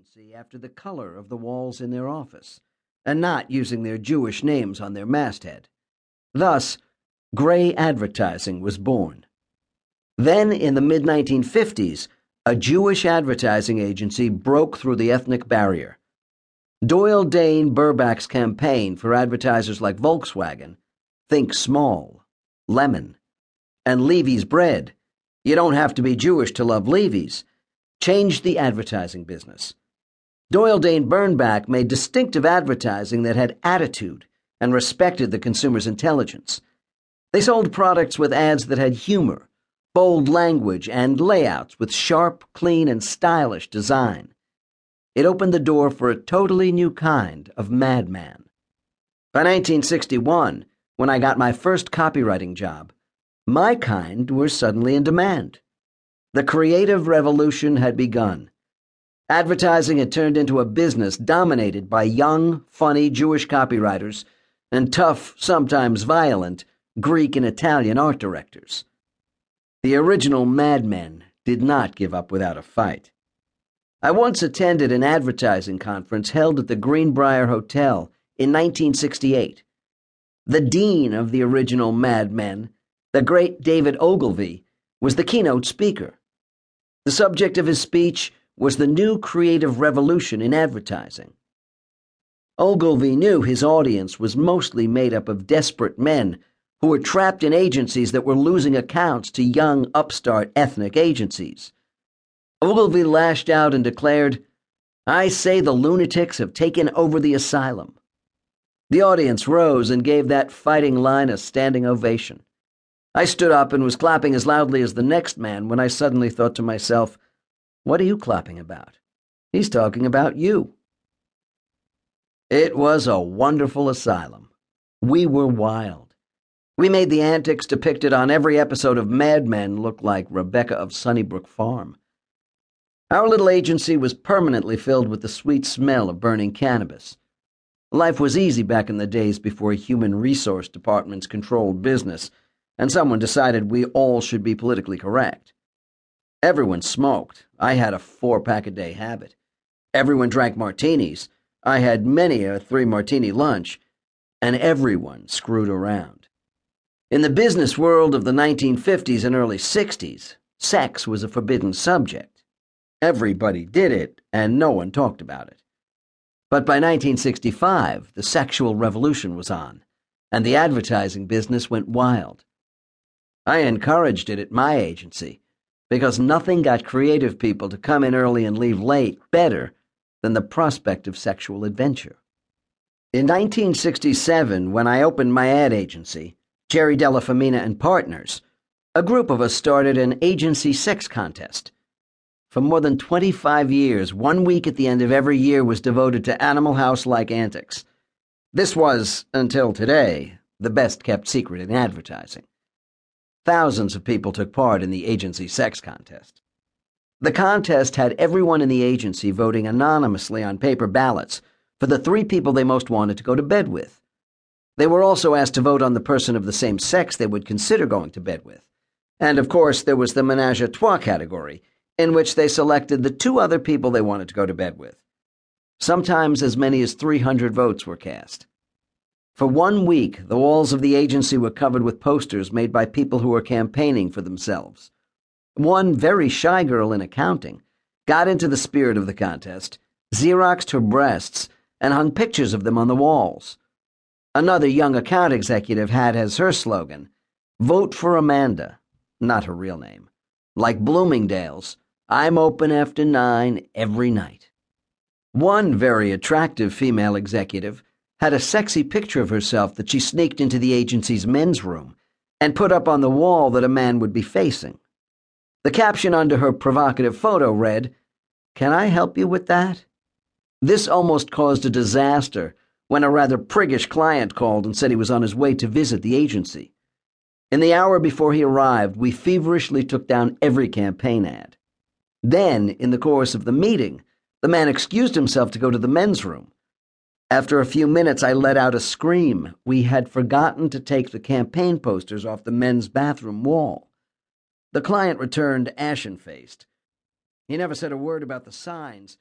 agency after the color of the walls in their office, and not using their Jewish names on their masthead. Thus, gray advertising was born. Then, in the mid-1950s, a Jewish advertising agency broke through the ethnic barrier. Doyle Dane Burbach's campaign for advertisers like Volkswagen, Think Small, Lemon, and Levy's Bread, you don't have to be Jewish to love Levy's, changed the advertising business. Doyle Dane Burbach made distinctive advertising that had attitude and respected the consumer's intelligence. They sold products with ads that had humor, bold language, and layouts with sharp, clean, and stylish design. It opened the door for a totally new kind of madman. By 1961, when I got my first copywriting job, my kind were suddenly in demand. The creative revolution had begun. Advertising had turned into a business dominated by young, funny Jewish copywriters and tough, sometimes violent, Greek and Italian art directors. The original madmen did not give up without a fight. I once attended an advertising conference held at the Greenbrier Hotel in 1968. The dean of the original madmen, the great David Ogilvy, was the keynote speaker. The subject of his speech was the new creative revolution in advertising. Ogilvy knew his audience was mostly made up of desperate men who were trapped in agencies that were losing accounts to young, upstart ethnic agencies. Ogilvy lashed out and declared, "I say the lunatics have taken over the asylum." The audience rose and gave that fighting line a standing ovation. I stood up and was clapping as loudly as the next man when I suddenly thought to myself, "What are you clapping about? He's talking about you." It was a wonderful asylum. We were wild. We made the antics depicted on every episode of Mad Men look like Rebecca of Sunnybrook Farm. Our little agency was permanently filled with the sweet smell of burning cannabis. Life was easy back in the days before human resource departments controlled business, and someone decided we all should be politically correct. Everyone smoked. I had a 4-pack-a-day habit. Everyone drank martinis. I had many a 3-martini lunch. And everyone screwed around. In the business world of the 1950s and early 60s, sex was a forbidden subject. Everybody did it, and no one talked about it. But by 1965, the sexual revolution was on, and the advertising business went wild. I encouraged it at my agency, because nothing got creative people to come in early and leave late better than the prospect of sexual adventure. In 1967, when I opened my ad agency, Jerry Della Femina and Partners, a group of us started an agency sex contest. For more than 25 years, 1 week at the end of every year was devoted to Animal House-like antics. This was, until today, the best-kept secret in advertising. Thousands of people took part in the agency sex contest. The contest had everyone in the agency voting anonymously on paper ballots for the 3 people they most wanted to go to bed with. They were also asked to vote on the person of the same sex they would consider going to bed with. And, of course, there was the ménage à trois category, in which they selected the 2 other people they wanted to go to bed with. Sometimes as many as 300 votes were cast. For 1 week, the walls of the agency were covered with posters made by people who were campaigning for themselves. One very shy girl in accounting got into the spirit of the contest, Xeroxed her breasts, and hung pictures of them on the walls. Another young account executive had as her slogan, "Vote for Amanda," not her real name. Like Bloomingdale's, "I'm open after 9 every night." One very attractive female executive had a sexy picture of herself that she sneaked into the agency's men's room and put up on the wall that a man would be facing. The caption under her provocative photo read, "Can I help you with that?" This almost caused a disaster when a rather priggish client called and said he was on his way to visit the agency. In the hour before he arrived, we feverishly took down every campaign ad. Then, in the course of the meeting, the man excused himself to go to the men's room. After a few minutes, I let out a scream. We had forgotten to take the campaign posters off the men's bathroom wall. The client returned ashen-faced. He never said a word about the signs,